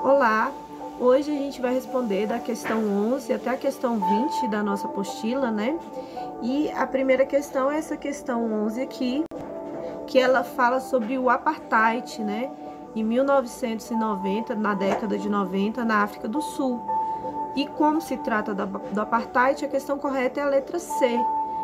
Olá, hoje a gente vai responder da questão 11 até a questão 20 da nossa apostila, né? E a primeira questão é essa questão 11 aqui, que ela fala sobre o apartheid, né? Em 1990, na década de 90, na África do Sul. E como se trata do apartheid, a questão correta é a letra C,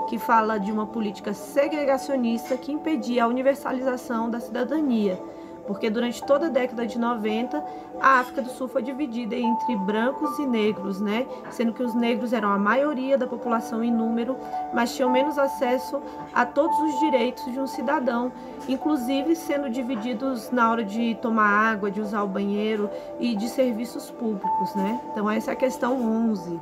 que fala de uma política segregacionista que impedia a universalização da cidadania. Porque durante toda a década de 90, a África do Sul foi dividida entre brancos e negros, né? Sendo que os negros eram a maioria da população em número, mas tinham menos acesso a todos os direitos de um cidadão, inclusive sendo divididos na hora de tomar água, de usar o banheiro e de serviços públicos, né? Então essa é a questão 11.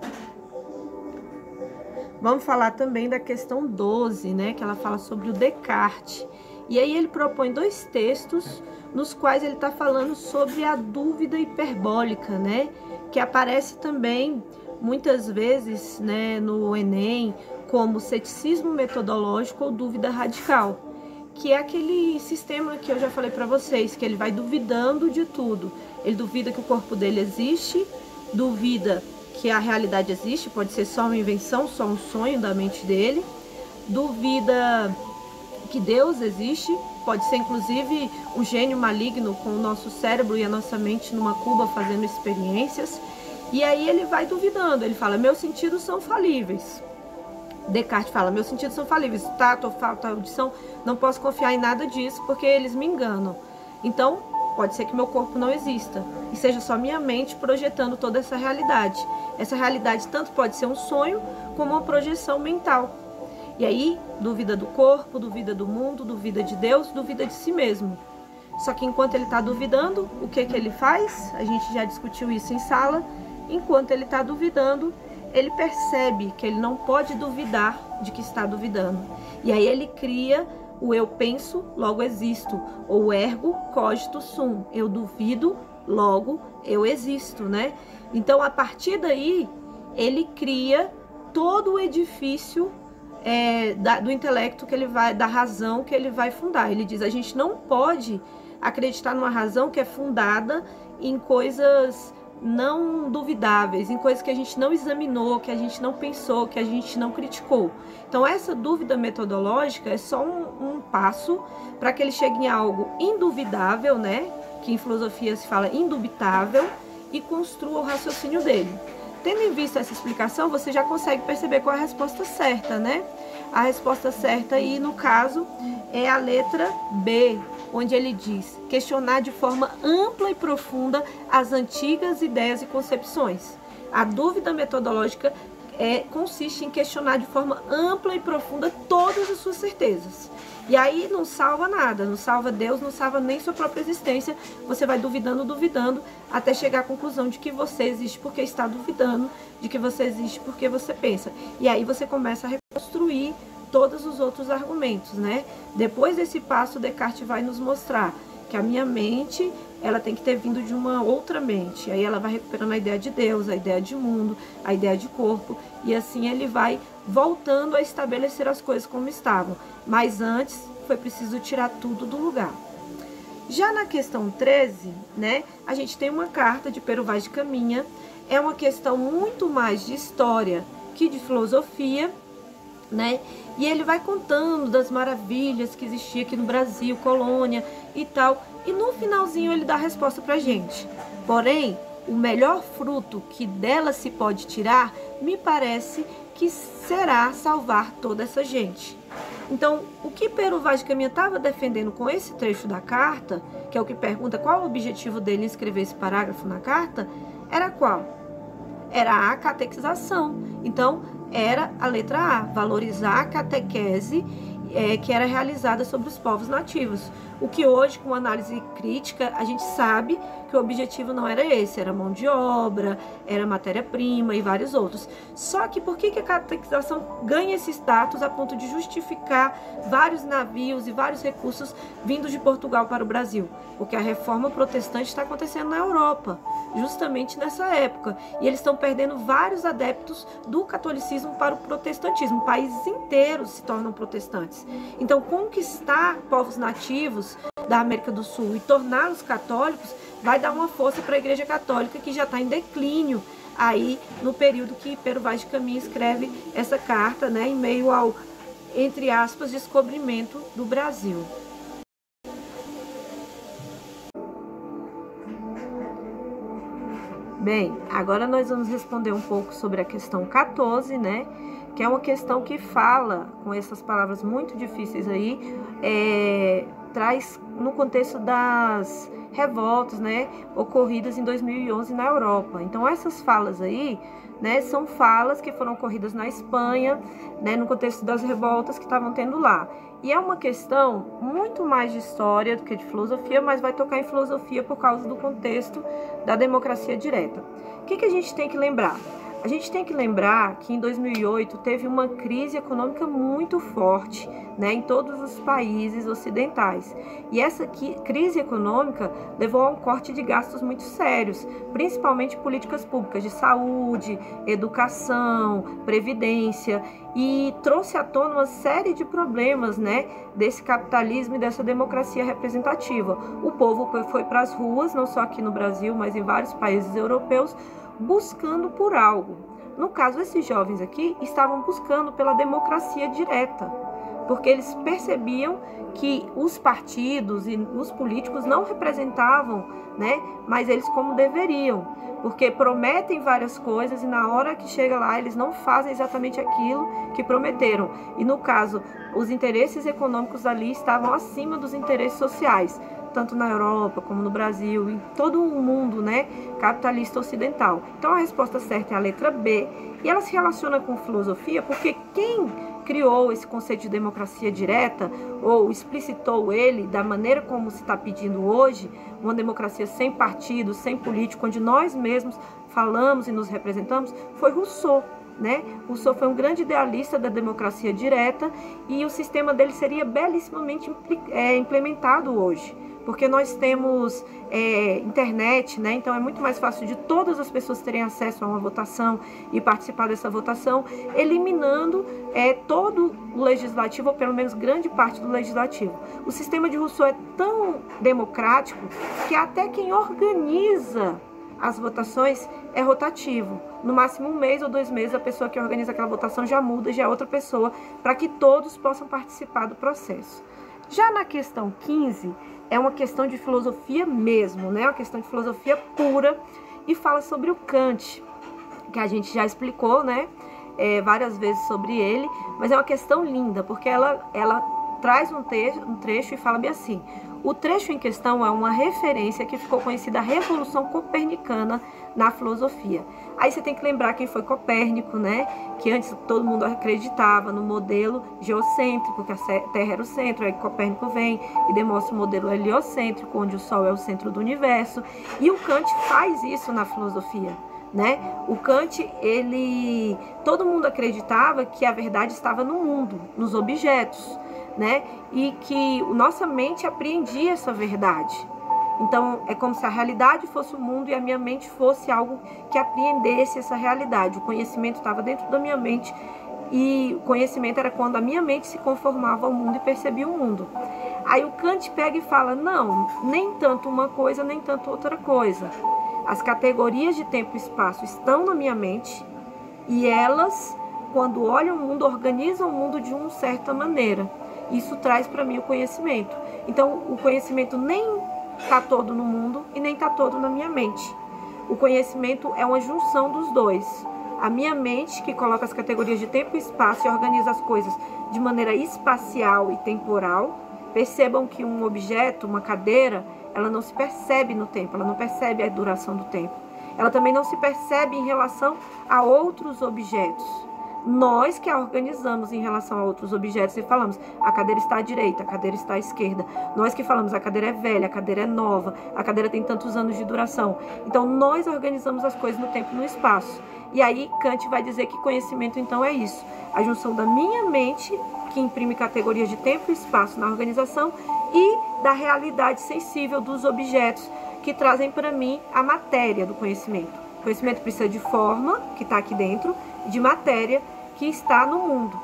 Vamos falar também da questão 12, né? Que ela fala sobre o Descartes. E aí ele propõe dois textos nos quais ele está falando sobre a dúvida hiperbólica, né? Que aparece também muitas vezes, né, no Enem como ceticismo metodológico ou dúvida radical, que é aquele sistema que eu já falei para vocês, que ele vai duvidando de tudo. Ele duvida que o corpo dele existe, duvida que a realidade existe, pode ser só uma invenção, só um sonho da mente dele, duvida que Deus existe, pode ser inclusive um gênio maligno com o nosso cérebro e a nossa mente numa cuba fazendo experiências. E aí ele vai duvidando, ele fala, meus sentidos são falíveis. Descartes fala, meus sentidos são falíveis, tato, olfato, audição, não posso confiar em nada disso porque eles me enganam. Então, pode ser que meu corpo não exista e seja só minha mente projetando toda essa realidade. Essa realidade tanto pode ser um sonho como uma projeção mental. E aí, duvida do corpo, duvida do mundo, duvida de Deus, duvida de si mesmo. Só que enquanto ele está duvidando, o que ele faz? A gente já discutiu isso em sala. Enquanto ele está duvidando, ele percebe que ele não pode duvidar de que está duvidando. E aí ele cria o eu penso, logo existo, ou ergo cogito sum. Eu duvido, logo eu existo, né? Então, a partir daí, ele cria todo o edifício do intelecto que ele vai, da razão que ele vai fundar. Ele diz, a gente não pode acreditar numa razão que é fundada em coisas não duvidáveis, em coisas que a gente não examinou, que a gente não pensou, que a gente não criticou. Então essa dúvida metodológica é só um passo para que ele chegue em algo induvidável, né? Que em filosofia se fala indubitável, e construa o raciocínio dele. Tendo em vista essa explicação, você já consegue perceber qual é a resposta certa, né? A resposta certa aí, no caso, é a letra B, onde ele diz, questionar de forma ampla e profunda as antigas ideias e concepções. A dúvida metodológica consiste em questionar de forma ampla e profunda todas as suas certezas. E aí não salva nada, não salva Deus, não salva nem sua própria existência. Você vai duvidando, duvidando, até chegar à conclusão de que você existe porque está duvidando, de que você existe porque você pensa. E aí você começa a reconstruir todos os outros argumentos, né? Depois desse passo, Descartes vai nos mostrar que a minha mente, ela tem que ter vindo de uma outra mente. Aí ela vai recuperando a ideia de Deus, a ideia de mundo, a ideia de corpo, e assim ele vai voltando a estabelecer as coisas como estavam. Mas antes foi preciso tirar tudo do lugar. Já na questão 13, né, a gente tem uma carta de Pero Vaz de Caminha. É uma questão muito mais de história que de filosofia, né? E ele vai contando das maravilhas que existia aqui no Brasil, colônia e tal. E no finalzinho ele dá a resposta pra gente. Porém, o melhor fruto que dela se pode tirar, me parece que será salvar toda essa gente. Então, o que Pero Vaz de Caminha estava defendendo com esse trecho da carta, que é o que pergunta qual o objetivo dele em escrever esse parágrafo na carta, era qual? Era a catequização. Então, era a letra A, valorizar a catequese que era realizada sobre os povos nativos. O que hoje, com análise crítica, a gente sabe que o objetivo não era esse, era mão de obra, era matéria-prima e vários outros. Só que por que a catequização ganha esse status a ponto de justificar vários navios e vários recursos vindos de Portugal para o Brasil? Porque a reforma protestante está acontecendo na Europa, justamente nessa época. E eles estão perdendo vários adeptos do catolicismo para o protestantismo. Países inteiros se tornam protestantes. Então, conquistar povos nativos da América do Sul e torná-los católicos vai dar uma força para a Igreja Católica, que já está em declínio aí no período que Pero Vaz de Caminha escreve essa carta, né, em meio ao, entre aspas, descobrimento do Brasil. Bem, agora nós vamos responder um pouco sobre a questão 14, né? Que é uma questão que fala, com essas palavras muito difíceis aí, traz no contexto das revoltas, né, ocorridas em 2011 na Europa. Então essas falas aí, né, são falas que foram ocorridas na Espanha, né, no contexto das revoltas que estavam tendo lá. E é uma questão muito mais de história do que de filosofia, mas vai tocar em filosofia por causa do contexto da democracia direta. O que a gente tem que lembrar? A gente tem que lembrar que em 2008 teve uma crise econômica muito forte, né, em todos os países ocidentais. E essa crise econômica levou a um corte de gastos muito sérios, principalmente políticas públicas de saúde, educação, previdência, e trouxe à tona uma série de problemas, né, desse capitalismo e dessa democracia representativa. O povo foi para as ruas, não só aqui no Brasil, mas em vários países europeus, buscando por algo. No caso, esses jovens aqui estavam buscando pela democracia direta, porque eles percebiam que os partidos e os políticos não representavam, né, mas eles como deveriam, porque prometem várias coisas e na hora que chega lá eles não fazem exatamente aquilo que prometeram. E no caso, os interesses econômicos ali estavam acima dos interesses sociais, tanto na Europa como no Brasil, em todo o mundo, né, capitalista ocidental. Então a resposta certa é a letra B, e ela se relaciona com filosofia porque quem criou esse conceito de democracia direta, ou explicitou ele da maneira como se está pedindo hoje, uma democracia sem partidos, sem político, onde nós mesmos falamos e nos representamos, foi Rousseau. Né? Rousseau foi um grande idealista da democracia direta e o sistema dele seria belíssimamente implementado hoje, porque nós temos internet, né? Então é muito mais fácil de todas as pessoas terem acesso a uma votação e participar dessa votação, eliminando todo o legislativo, ou pelo menos grande parte do legislativo. O sistema de Rousseau é tão democrático que até quem organiza as votações é rotativo. No máximo 1 mês ou 2 meses, a pessoa que organiza aquela votação já muda, já é outra pessoa, para que todos possam participar do processo. Já na questão 15, é uma questão de filosofia mesmo, né? Uma questão de filosofia pura, e fala sobre o Kant, que a gente já explicou, né, várias vezes sobre ele, mas é uma questão linda, porque ela traz um trecho e fala bem assim: o trecho em questão é uma referência que ficou conhecida a Revolução Copernicana na filosofia. Aí você tem que lembrar quem foi Copérnico, né? Que antes todo mundo acreditava no modelo geocêntrico, que a Terra era o centro. Aí Copérnico vem e demonstra o modelo heliocêntrico, onde o Sol é o centro do universo. E o Kant faz isso na filosofia, né? O Kant, todo mundo acreditava que a verdade estava no mundo, nos objetos, né? E que nossa mente apreendia essa verdade. Então é como se a realidade fosse o mundo e a minha mente fosse algo que apreendesse essa realidade. O conhecimento estava dentro da minha mente, e o conhecimento era quando a minha mente se conformava ao mundo e percebia o mundo. Aí o Kant pega e fala: não, nem tanto uma coisa, nem tanto outra coisa. As categorias de tempo e espaço estão na minha mente, e elas, quando olham o mundo, organizam o mundo de uma certa maneira. Isso traz para mim o conhecimento. Então, o conhecimento nem está todo no mundo e nem está todo na minha mente. O conhecimento é uma junção dos dois. A minha mente, que coloca as categorias de tempo e espaço e organiza as coisas de maneira espacial e temporal. Percebam que um objeto, uma cadeira, ela não se percebe no tempo, ela não percebe a duração do tempo. Ela também não se percebe em relação a outros objetos, Nós que a organizamos em relação a outros objetos e falamos, a cadeira está à direita, a cadeira está à esquerda. Nós que falamos, a cadeira é velha, a cadeira é nova, a cadeira tem tantos anos de duração. Então, nós organizamos as coisas no tempo e no espaço. E aí, Kant vai dizer que conhecimento, então, é isso. A junção da minha mente, que imprime categorias de tempo e espaço na organização, e da realidade sensível dos objetos que trazem para mim a matéria do conhecimento. O conhecimento precisa de forma, que está aqui dentro, e de matéria, que está no mundo.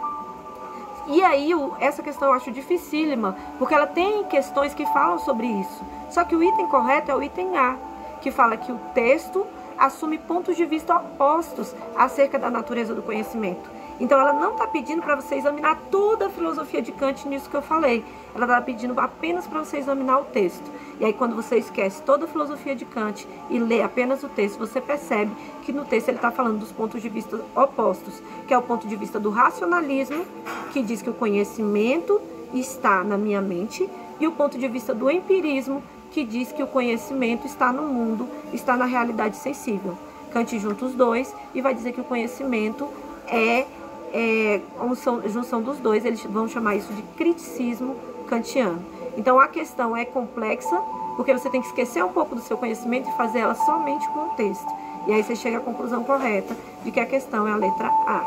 E aí, essa questão eu acho dificílima, porque ela tem questões que falam sobre isso. Só que o item correto é o item A, que fala que o texto assume pontos de vista opostos acerca da natureza do conhecimento. Então, ela não está pedindo para você examinar toda a filosofia de Kant nisso que eu falei. Ela está pedindo apenas para você examinar o texto. E aí, quando você esquece toda a filosofia de Kant e lê apenas o texto, você percebe que no texto ele está falando dos pontos de vista opostos, que é o ponto de vista do racionalismo, que diz que o conhecimento está na minha mente, e o ponto de vista do empirismo, que diz que o conhecimento está no mundo, está na realidade sensível. Kant junta os dois e vai dizer que o conhecimento é junção dos dois. Eles vão chamar isso de criticismo kantiano. Então a questão é complexa, porque você tem que esquecer um pouco do seu conhecimento e fazer ela somente com o texto. E aí você chega à conclusão correta de que a questão é a letra A.